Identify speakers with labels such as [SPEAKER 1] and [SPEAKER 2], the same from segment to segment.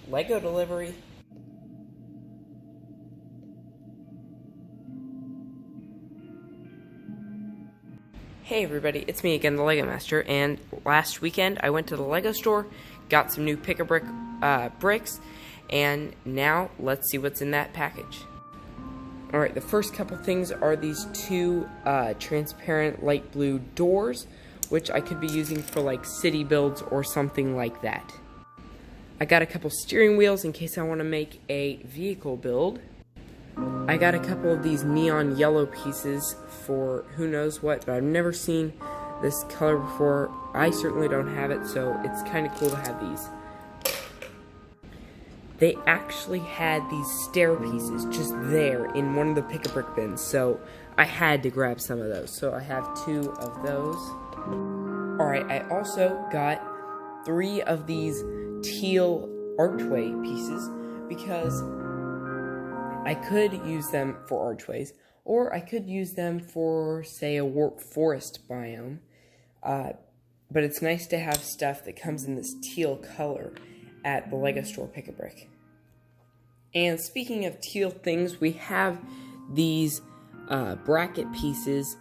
[SPEAKER 1] Lego delivery. Hey everybody, it's me again, the Lego Master, and last weekend I went to the Lego store, got some new Pick-a-Brick bricks, and now let's see what's in that package. Alright, the first couple things are these two transparent light blue doors, which I could be using for like city builds or something like that. I got a couple steering wheels in case I want to make a vehicle build. I got a couple of these neon yellow pieces for who knows what, but I've never seen this color before. I certainly don't have it, so it's kind of cool to have these. They actually had these stair pieces just there in one of the Pick-a-Brick bins, so I had to grab some of those. So I have 2 of those. Alright, I also got 3 of these teal archway pieces because I could use them for archways, or I could use them for, say, a warped forest biome. But it's nice to have stuff that comes in this teal color at the Lego store Pick-a-Brick. And speaking of teal things, we have these bracket pieces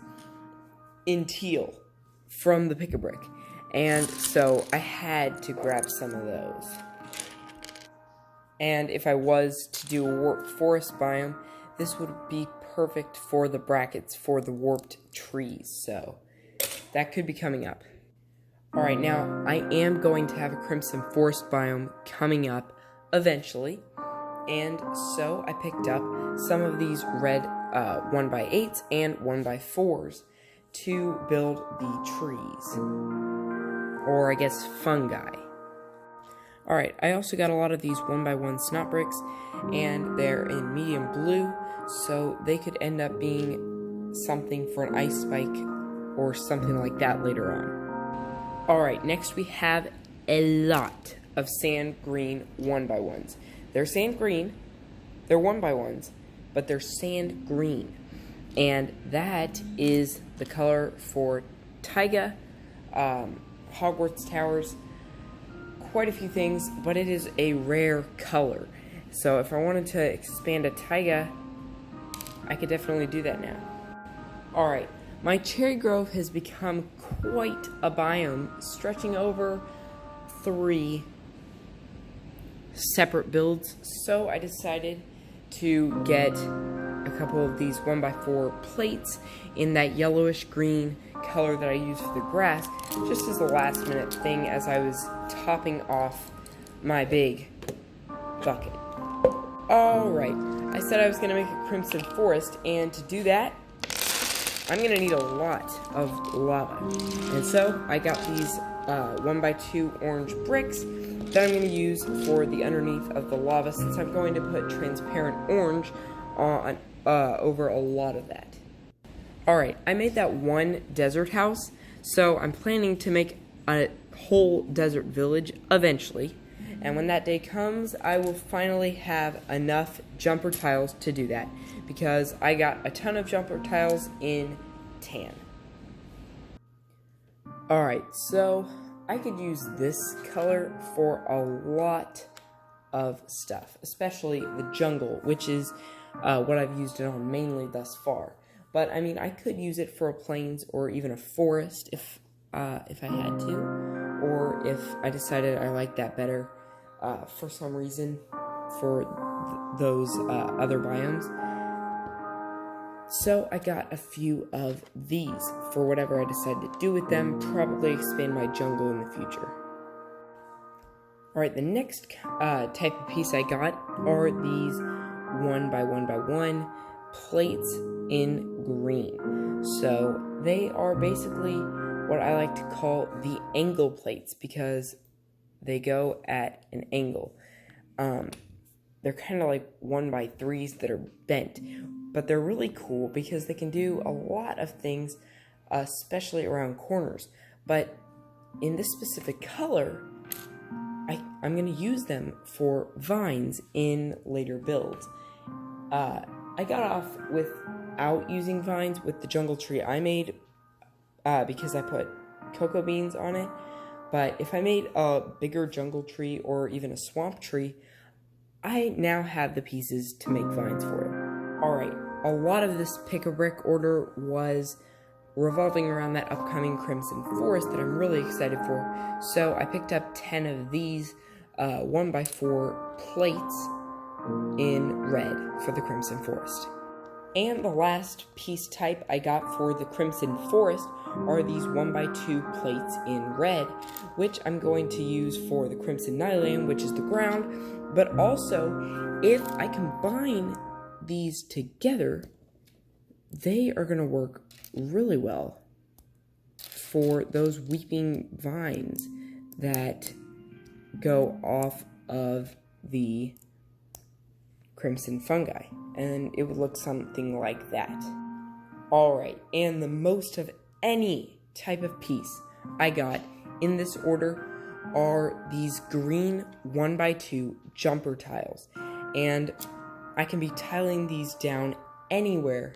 [SPEAKER 1] in teal from the Pick-a-Brick. And so I had to grab some of those. And if I was to do a warped forest biome, this would be perfect for the brackets for the warped trees. So that could be coming up. Alright, now I am going to have a crimson forest biome coming up eventually. And so I picked up some of these red 1x8s and 1x4s to build the trees. Or I guess fungi. Alright, I also got a lot of these 1x1 snot bricks, and they're in medium blue, so they could end up being something for an ice spike or something like that later on. Alright, next we have a lot of sand green 1x1s. They're sand green, they're 1x1s, but they're sand green. And that is the color for Taiga, Hogwarts Towers, quite a few things, but it is a rare color. So if I wanted to expand a taiga, I could definitely do that now. Alright, my cherry grove has become quite a biome, stretching over 3 separate builds. So I decided to get a couple of these 1x4 plates in that yellowish green color that I used for the grass, just as a last minute thing as I was topping off my big bucket. Alright, I said I was going to make a crimson forest, and to do that, I'm going to need a lot of lava. And so I got these 1x2 orange bricks that I'm going to use for the underneath of the lava, since I'm going to put transparent orange on over a lot of that. Alright, I made that one desert house, so I'm planning to make a whole desert village eventually. And when that day comes, I will finally have enough jumper tiles to do that, because I got a ton of jumper tiles in tan. Alright, so I could use this color for a lot of stuff, especially the jungle, which is what I've used it on mainly thus far. But I mean, I could use it for a plains or even a forest if I had to, or if I decided I liked that better for some reason for those other biomes. So I got a few of these for whatever I decide to do with them, probably expand my jungle in the future. Alright, the next type of piece I got are these 1x1x1 plates in green. So they are basically what I like to call the angle plates, because they go at an angle. They're kind of like 1x3s that are bent, but they're really cool because they can do a lot of things, especially around corners. But in this specific color, I'm going to use them for vines in later builds. I got off without using vines with the jungle tree I made because I put cocoa beans on it. But if I made a bigger jungle tree or even a swamp tree, I now have the pieces to make vines for it. Alright, a lot of this pick-a-brick order was revolving around that upcoming Crimson Forest that I'm really excited for. So I picked up 10 of these 1x4 plates in red for the Crimson Forest. And the last piece type I got for the Crimson Forest are these 1x2 plates in red, which I'm going to use for the Crimson Nyland, which is the ground. But also, if I combine these together, they are going to work really well for those weeping vines that go off of the crimson fungi, and it would look something like that. Alright, and the most of any type of piece I got in this order are these green 1x2 jumper tiles, and I can be tiling these down anywhere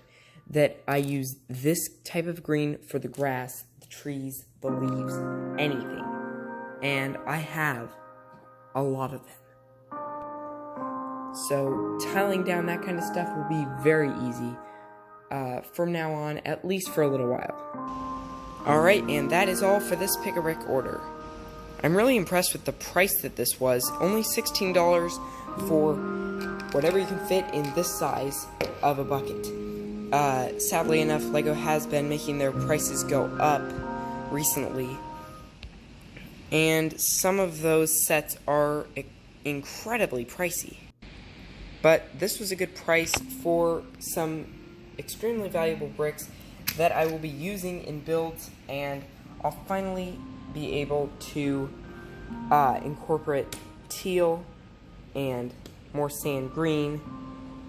[SPEAKER 1] that I use this type of green for the grass, the trees, the leaves, anything. And I have a lot of them. So tiling down that kind of stuff will be very easy from now on, at least for a little while. Alright, and that is all for this pick-a-brick order. I'm really impressed with the price that this was. Only $16 for whatever you can fit in this size of a bucket. Sadly enough, LEGO has been making their prices go up recently. And some of those sets are incredibly pricey. But this was a good price for some extremely valuable bricks that I will be using in builds, and I'll finally be able to incorporate teal and more sand green,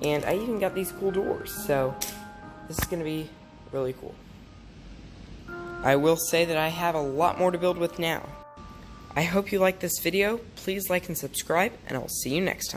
[SPEAKER 1] and I even got these cool doors, so this is going to be really cool. I will say that I have a lot more to build with now. I hope you liked this video. Please like and subscribe, and I'll see you next time.